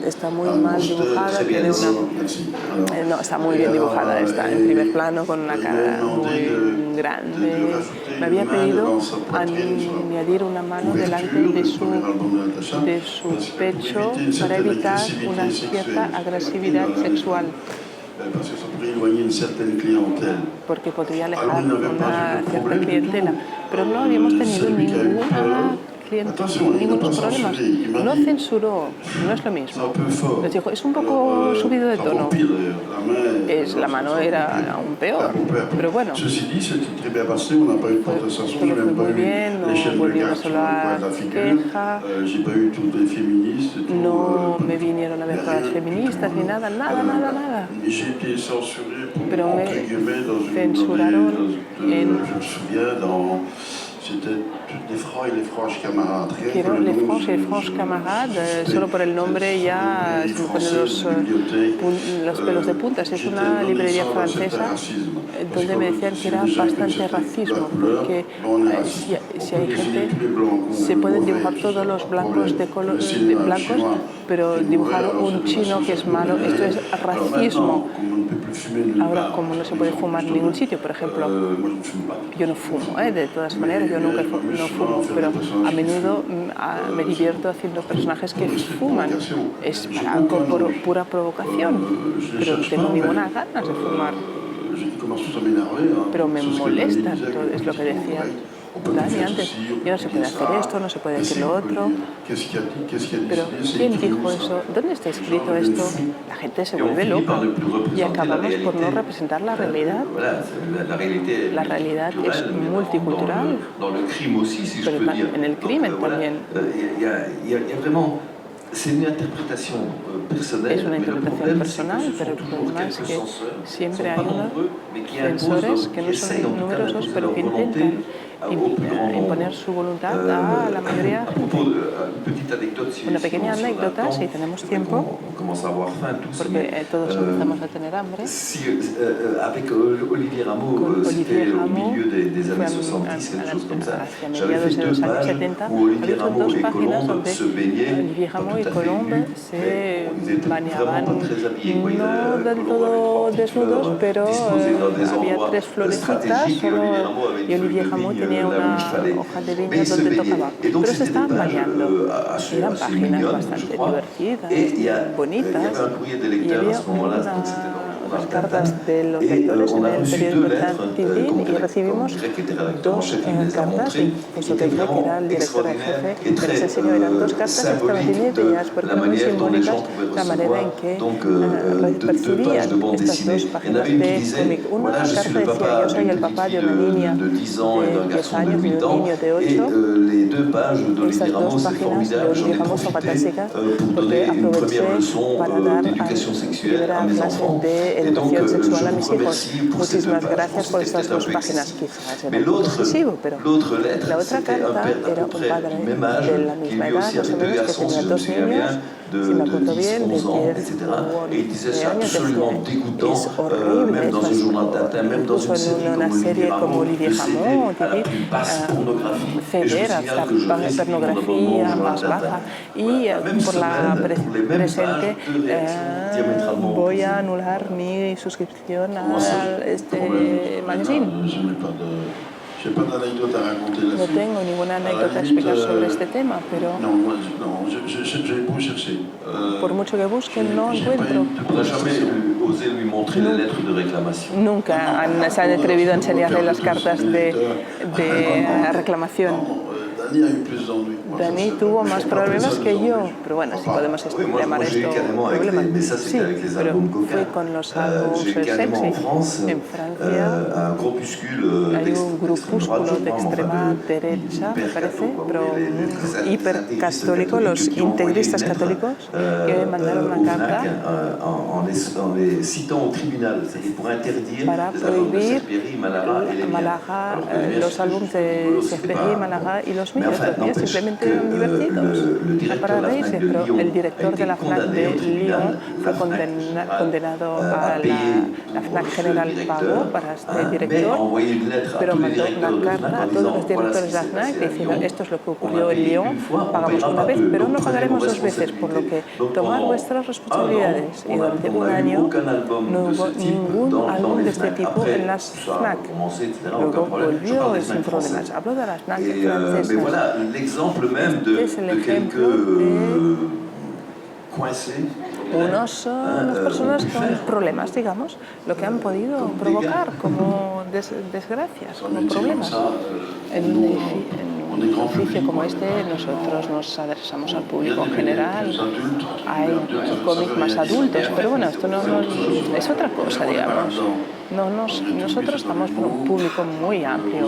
está muy mal dibujada, tiene no, está muy bien dibujada, está en primer plano con una cara muy grande. Me había pedido añadir una mano delante de su pecho para evitar una cierta agresividad sexual. Porque podría alejar una cierta clientela, pero no habíamos tenido ningunos problemas. No censuró, no es lo mismo. Les dijo, es un poco subido de tono. La mano era aún peor, pero bueno. Todo fue muy bien, no volvimos a hablar queja, no me vinieron a ver todas las feministas ni nada. Pero me censuraron en... Quiero Les Francs et Franches Camarades, solo por el nombre ya se me ponen los pelos de punta. Es una librería francesa donde me decían que era bastante racismo, porque si hay gente, se pueden dibujar todos los blancos blancos, pero dibujar un chino que es malo, esto es racismo. Ahora, como no se puede fumar en ningún sitio, por ejemplo, yo no fumo, de todas maneras, yo nunca no fumo, pero a menudo me divierto haciendo personajes que fuman. Es por pura provocación, pero no tengo ninguna ganas de fumar. Pero me molesta, es lo que decía Dani antes. Y no se puede hacer esto, no se puede decir lo otro. Pero ¿quién dijo eso? ¿Dónde está escrito esto? La gente se vuelve loca y acabamos por no representar la realidad. La realidad es multicultural, pero en el crimen también. Es una interpretación personal, pero el problema es que siempre hay unos censores que no son numerosos, pero que intentan imponer su voluntad a la mayoría de gente. Una pequeña anécdota, si tenemos tiempo, porque todos empezamos a tener hambre. Con Olivier Rameau, hacia mediados de los años 70, había dos páginas donde Olivier Rameau y Colombe se bañaban, no del todo desnudos, pero había tres florecitas y Olivier Rameau tenía una hoja de viña donde tocaba, pero se estaban bañando. Eran páginas bastante divertidas, bonitas, y había una las cartas de los lectores en el periódico Tintín y recibimos dos cartas, incluso que era el director en jefe, pero se enseñó, eran dos cartas extremadamente bellas porque eran muy simbólicas la manera en que percibían estas dos páginas de cómic. Una carta decía: yo soy el papá de una niña de 10 años y de un niño de 8. Estas dos páginas de Ramos son fantásticas porque aproveché para dar la primera clase de educación sexual a mis hijos. Muchísimas gracias por estas dos páginas. Quizás era un poco excesivo, pero la otra carta era un padre de la misma edad, más o menos, que tenía dos niños, si me acuerdo bien, de 10 o 11 años. Decía: es horrible, es fascinante. Incluso en una serie como Olivier Hamon, ceder hasta pornografía más baja. Y por la presente voy a anular mi suscripción a este magazine. No tengo ninguna anécdota a explicar sobre este tema, pero por mucho que busquen, no encuentro. Nunca se han atrevido a enseñarle las cartas de reclamación. Dani tuvo más problemas que yo, pero bueno, si podemos llamar esto problemas. Sí, pero fue con los álbumes sexy. En Francia hay un grupúsculo de extrema derecha, me parece, pero hipercatólico, los integristas católicos, que mandaron una carta para prohibir Malaga, los álbumes de Seferi, Malaga y los míos simplemente eran divertidos, no para reírse, pero el director de la FNAC de Lyon fue condenado a la FNAC General Pagó para este director, pero mandó una carta a todos los directores de la FNAC diciendo: esto es lo que ocurrió en Lyon, pagamos una vez, pero no pagaremos dos veces, por lo que tomad vuestras responsabilidades. Y durante un año no hubo ningún álbum de este tipo en las FNAC. Luego volvió sin problemas. Habló de las FNAC francesas. Es el ejemplo de unas personas con problemas, digamos, lo que han podido provocar como desgracias, como problemas. En un edificio como este, nosotros nos adresamos al público en general. Hay cómics más adultos, pero bueno, esto no es otra cosa, digamos. Nosotros estamos con un público muy amplio.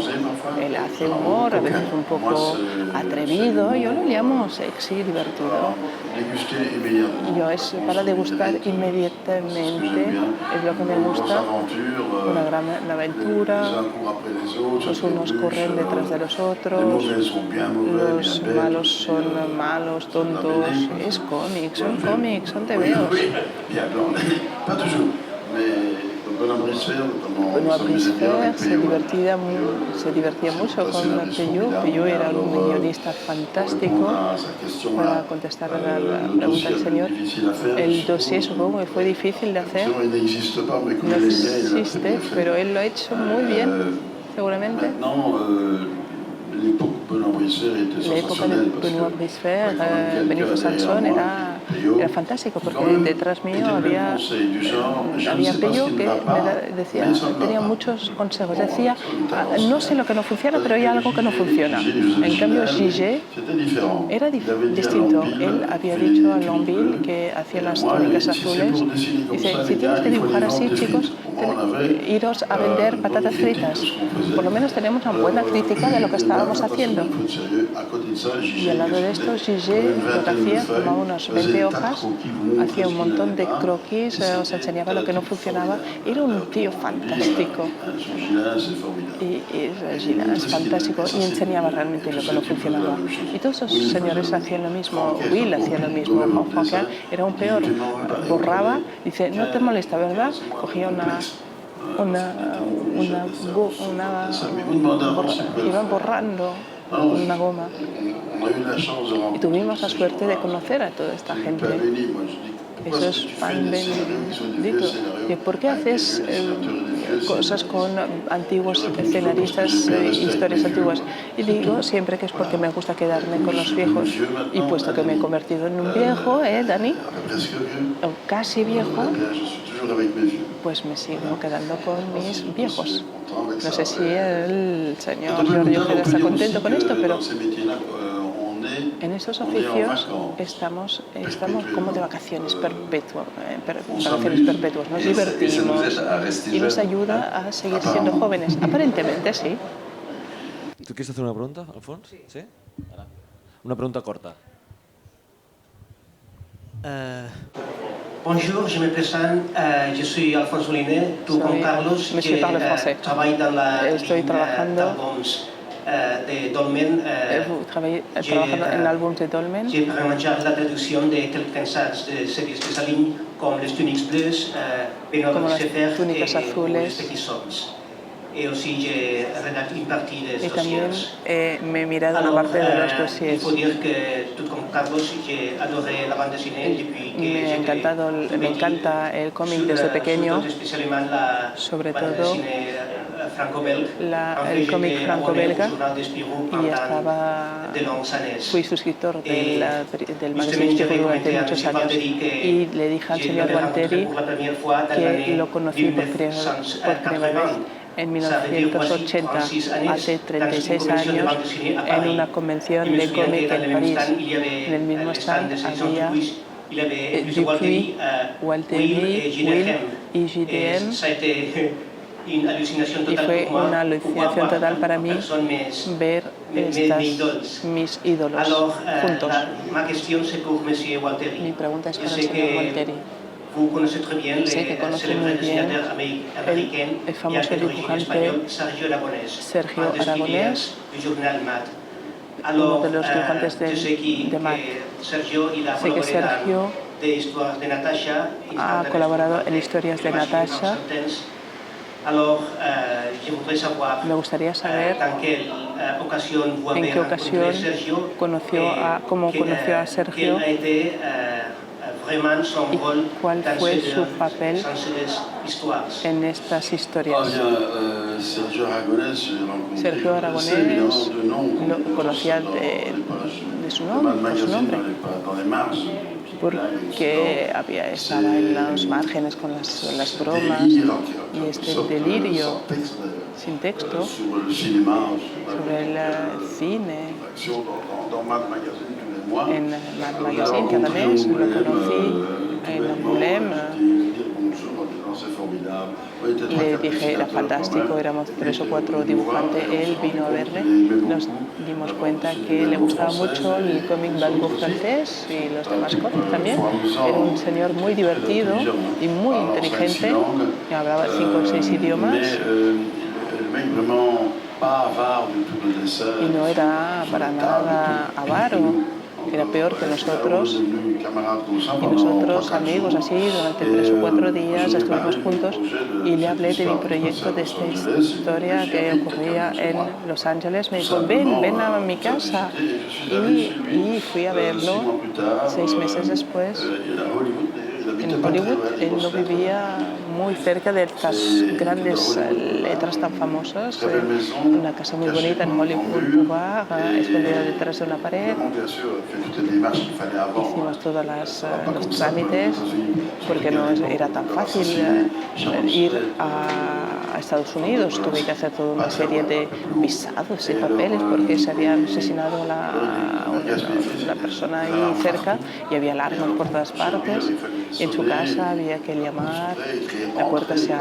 Él hace humor, a veces un poco atrevido. Yo lo llamo sexy, divertido. Yo es para degustar inmediatamente, es lo que me gusta. Una gran aventura, los unos corren detrás de los otros, los malos son malos, tontos. Es cómics, son tebeos. Benoît Bricefer se divertía mucho con Peyo. Peyo era un guionista fantástico. Para contestar a la pregunta del señor, el dossier supongo que fue difícil de hacer. No existe, pero él lo ha hecho muy bien, seguramente. La época de Benoît Bricefer, Benito Sansón era fantástico, porque detrás mío había Peyo que decía, tenía muchos consejos. Decía: no sé lo que no funciona, pero hay algo que no funciona. En cambio, Gigé era distinto. Él había dicho a Lonville, que hacía las túnicas azules, dice: si tienes que dibujar así, chicos, iros a vender patatas fritas. Por lo menos tenemos una buena crítica de lo que estábamos haciendo. Y al lado de esto, Gigé lo que hacía, tomaba unas 20 hojas, hacía un montón de croquis, os enseñaba lo que no funcionaba. Era un tío fantástico. Y Gilles es fantástico y enseñaba realmente lo que no funcionaba. Y todos esos señores hacían lo mismo. Will hacía lo mismo. Franquin era un peor. Borraba, dice: no te molesta, ¿verdad? Cogía iban borrando una goma. Y tuvimos la suerte de conocer a toda esta gente. Eso es pan bendito. ¿Y por qué haces cosas con antiguos escenaristas, historias antiguas? Y digo siempre que es porque me gusta quedarme con los viejos. Y puesto que me he convertido en un viejo, Dani, o casi viejo, pues me sigo quedando con mis viejos. No sé si el señor Jordi Ojeda está contento con esto, pero en esos oficios estamos como de vacaciones perpetuas, nos divertimos y nos ayuda a seguir siendo jóvenes. Aparentemente sí. ¿Tú quieres hacer una pregunta, Alfons? ¿Sí? Una pregunta corta. Bonjour, je me présente, je suis Alphonse Olinet, tú con Carlos, je travaille dans la Estoy trabajando de Dolmen. Trabajando en álbumes de Dolmen. J'ai remanejat la traducción de quelques de series de sa ligne, como Les Tuniques Bleues, Benoît Sefer y Les Petits Sommes. Y también me he mirado una parte de los dossiers. Me encanta el cómic desde pequeño, sobre todo el cómic franco-belga, y fui suscriptor del magazine Spirou durante muchos años, y le dije al señor Gualteri que lo conocí por primera vez en 1980, hace 36 años, en una convención de cómic en París. En el mismo stand había Dupuy, Gualteri, Will y JDM, y fue una alucinación total para mí ver mis ídolos juntos. Mi pregunta es para el señor Gualteri. Sé que conoce muy bien el famoso dibujante Sergio Aragonés, uno de los dibujantes de Matt. Sé que Sergio ha colaborado en Historias de Natasha. Me gustaría saber en qué ocasión conoció a Sergio y cuál fue su papel en estas historias. Sergio Aragonés lo conocía por su nombre, porque estaba en los márgenes con las bromas y este delirio sin texto sobre el cine. En Mad Magazine cada mes lo conocí en Angoulême. Le dije, era fantástico, éramos 3 o 4 dibujantes, él vino a verme, nos dimos cuenta que le gustaba mucho el cómic belgo francés y los demás cómics también. Era un señor muy divertido y muy inteligente, que hablaba 5 o 6 idiomas. Y no era para nada avaro, era peor que nosotros. Y nosotros, amigos así, durante 3 o 4 días estuvimos juntos y le hablé de mi proyecto, de esta historia que ocurría en Los Ángeles. Me dijo, ven a mi casa. Y fui a verlo 6 meses después. En Hollywood, él no vivía muy cerca de estas grandes letras tan famosas, una casa muy bonita en Hollywood Boulevard, escondida detrás de una pared. Hicimos todos los trámites porque no era tan fácil ir a Estados Unidos. Tuve que hacer toda una serie de visados y papeles porque se había asesinado una persona ahí cerca y había alarmas por todas partes. En su casa había que llamar, la puerta se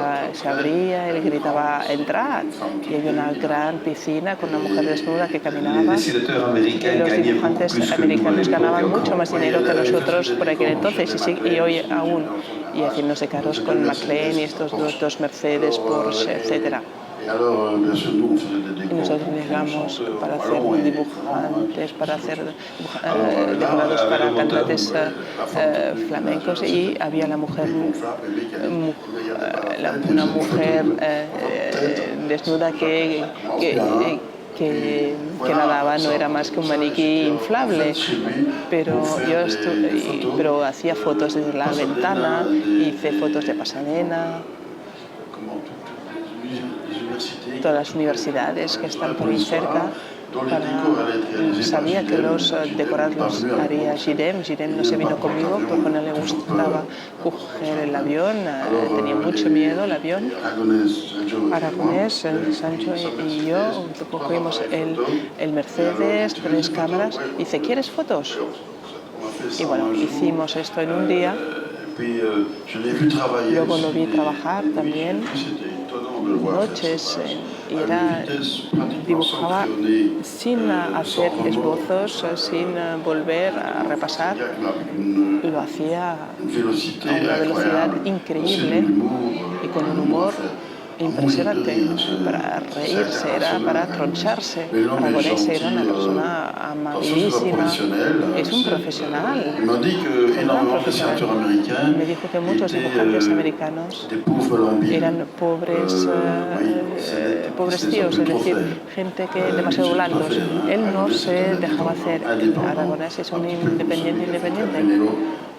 abría, él gritaba entrar y había una gran piscina con una mujer desnuda que caminaba. Los dibujantes americanos ganaban mucho más dinero que nosotros por aquel entonces y hoy aún, y haciéndose caros con McLean y estos dos Mercedes, Porsche, etc. Y nosotros llegamos para hacer dibujantes, para hacer decorados para cantantes flamencos, y había una mujer desnuda que nadaba, no era más que un maniquí inflable, pero hacía fotos desde la ventana, hice fotos de Pasadena. Todas las universidades que están por ahí cerca Sabía que los decorados haría Girem. Girem no se vino conmigo porque no le gustaba coger el avión, tenía mucho miedo el avión. Aragonés, Sancho y yo cogimos el Mercedes, 3 cámaras. Dice, ¿quieres fotos? Y bueno, hicimos esto en un día. Luego lo vi trabajar también noches y dibujaba sin hacer esbozos, sin volver a repasar. Lo hacía a una velocidad increíble y con un humor impresionante. Para reírse, era para troncharse. Aragonés era una persona amabilísima. Es un profesional. Me dijo que muchos dibujantes americanos eran pobres tíos, es decir, gente que demasiado blandos. Él no se dejaba hacer. Aragonés es un independiente.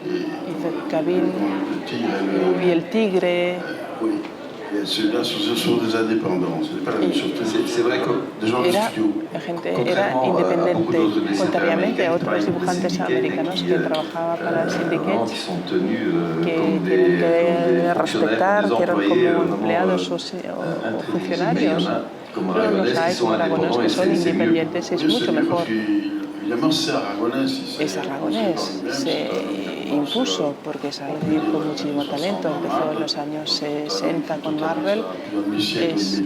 Hizo Cabin y el Tigre. Ceux-là, ce sont des indépendants, ce n'est pas la même chose. C'est vrai que era independiente, contrariamente a otros dibujantes americanos que trabajaban para el Syndicate, que tienen que respetar, que eran como empleados o funcionarios. Pero los hay como Aragonés que son independientes, es mucho mejor. Es Aragonés, se impuso porque es alguien con muchísimo talento, empezó en los años 60 con Marvel, es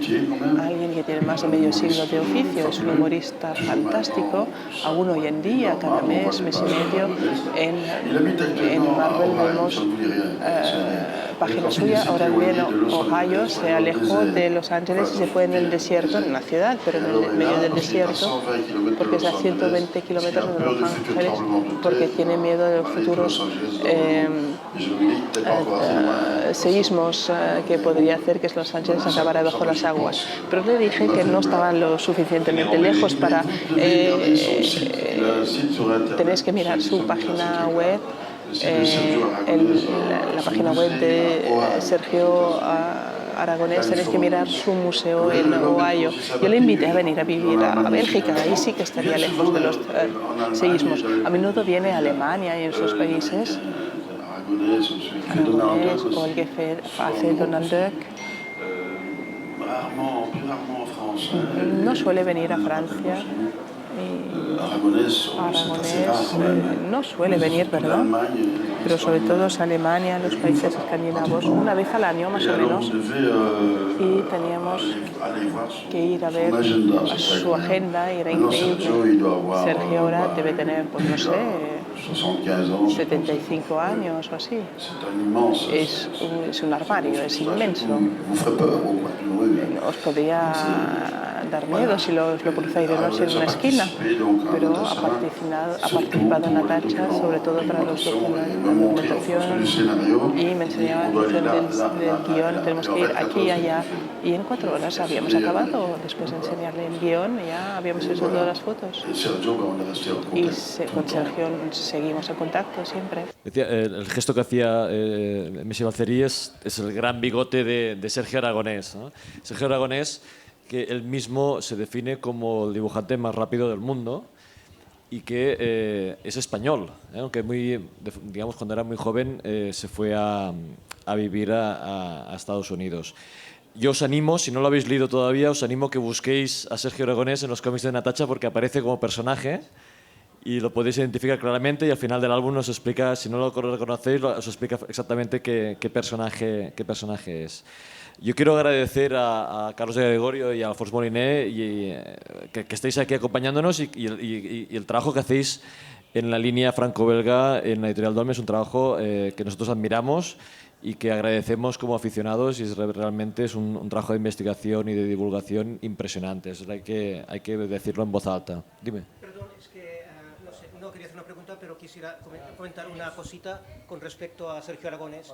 alguien que tiene más de medio siglo de oficio, es un humorista fantástico, aún hoy en día, cada mes y medio, en Marvel vemos página suya. Ahora vive en Ohio, se alejó de Los Ángeles y se fue en el desierto, en una ciudad, pero en el medio del desierto, porque es a 120 kilómetros de Los Ángeles, porque tiene miedo de los futuros seísmos que podría hacer que Los Ángeles acabara bajo las aguas. Pero le dije que no estaban lo suficientemente lejos para... tenéis que mirar su página web. La página web de Sergio Aragonés, tenéis que mirar su museo en Ohio. Yo le invité a venir a vivir a Bélgica, ahí sí que estaría lejos de los seísmos. A menudo viene a Alemania y en esos países. Aragonés o el que hace Donald Duck. No suele venir a Francia. Aragonés no suele venir, ¿verdad? Pero sobre todo es Alemania, los países escandinavos, una vez al año más o menos. Y teníamos que ir a ver a su agenda, y era increíble. Sergio ahora debe tener, pues no sé, 75 años o así. Es un armario, es inmenso. Os podría dar miedo si lo cruzáis de noche en una esquina, pero ha participado en Natacha, sobre todo para los documentación, y me enseñaba del guión, tenemos que ir aquí y allá, y en 4 horas habíamos acabado. Después de enseñarle el guión ya habíamos hecho todas las fotos, y con Sergio seguimos en contacto siempre. Decía, el gesto que hacía Michel Alcerí es el gran bigote de Sergio Aragonés, ¿no? Sergio Aragonés, que él mismo se define como el dibujante más rápido del mundo y que es español, aunque digamos, cuando era muy joven se fue a vivir a Estados Unidos. Yo os animo, si no lo habéis leído todavía, os animo que busquéis a Sergio Aragonés en los cómics de Natacha, porque aparece como personaje y lo podéis identificar claramente, y al final del álbum os explica, si no lo reconocéis, os explica exactamente qué personaje es. Yo quiero agradecer a Carlos de Gregorio y a Alfonso Moliné que estéis aquí acompañándonos, y el trabajo que hacéis en la línea franco-belga en la editorial Dolmen es un trabajo que nosotros admiramos y que agradecemos como aficionados, y realmente es un trabajo de investigación y de divulgación impresionante. Eso hay que decirlo en voz alta. Dime. Perdón, es que no quería hacer una pregunta, pero quisiera comentar una cosita con respecto a Sergio Aragonés.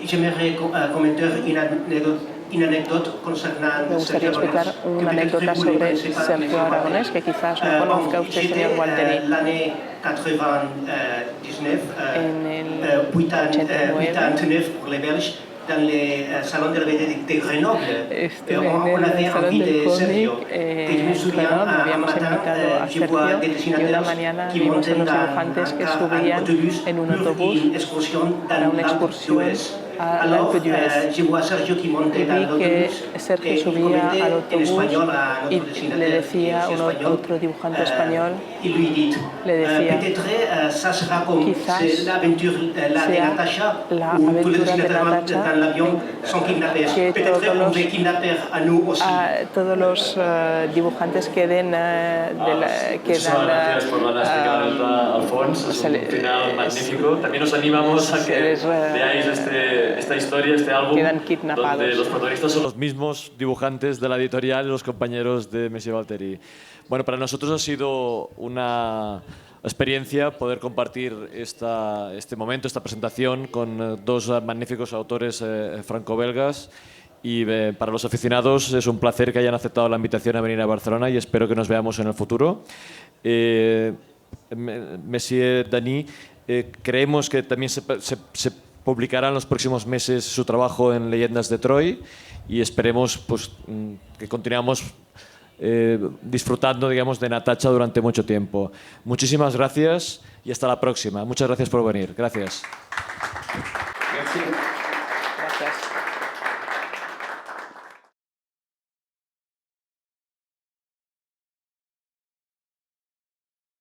J'aimerais commenter une anecdote concernant. Me gustaría explicar una anécdota sobre Sergio Aragonés, que quizás no conozca usted, señor Gualteri. En el 89 89, pour les Belges, dans le salon de la BD de Grenoble. Estuve On en el avait Salón envie del de Sergio. Cómic Et je me en souviens, Grenoble, un habíamos matin, invitado a je vois Sergio des y una dessinateurs mañana qui vimos a montaient unos dans dibujantes que un subían autobus en un pour autobús une excursion para dans una l'Alpe excursión d'Huez. a Alors, l'Alpe d'Huez. je vois Sergio qui montait Y dans vi que l'autobus Sergio et il subía commentait al en autobús espagnol à y notre dessinateur le qui est decía aussi a espagnol. otro dibujante español, Il lui dit, le decía, peut-être ça sera comme quizás l'aventure là de sea Natasha, la où tous les aventura de dessinateurs Natasha dans l'avion sont kidnappés. que Peut-être todos on los- va kidnapper à nous aussi. a todos los dibujantes queden Muchísimas gracias por la explicar Alfons, es un final magnífico. También os animamos a que veáis esta historia, este álbum, quedan kidnapados. donde los protagonistas son los mismos dibujantes de la editorial y los compañeros de Messier Valtteri. Bueno, para nosotros ha sido una experiencia poder compartir este momento, esta presentación con dos magníficos autores franco-belgas. Y para los aficionados es un placer que hayan aceptado la invitación a venir a Barcelona y espero que nos veamos en el futuro. Messier Denis, creemos que también se publicará en los próximos meses su trabajo en Leyendas de Troy y esperemos pues, que continuemos disfrutando, digamos, de Natacha durante mucho tiempo. Muchísimas gracias y hasta la próxima. Muchas gracias por venir. Gracias. Gracias.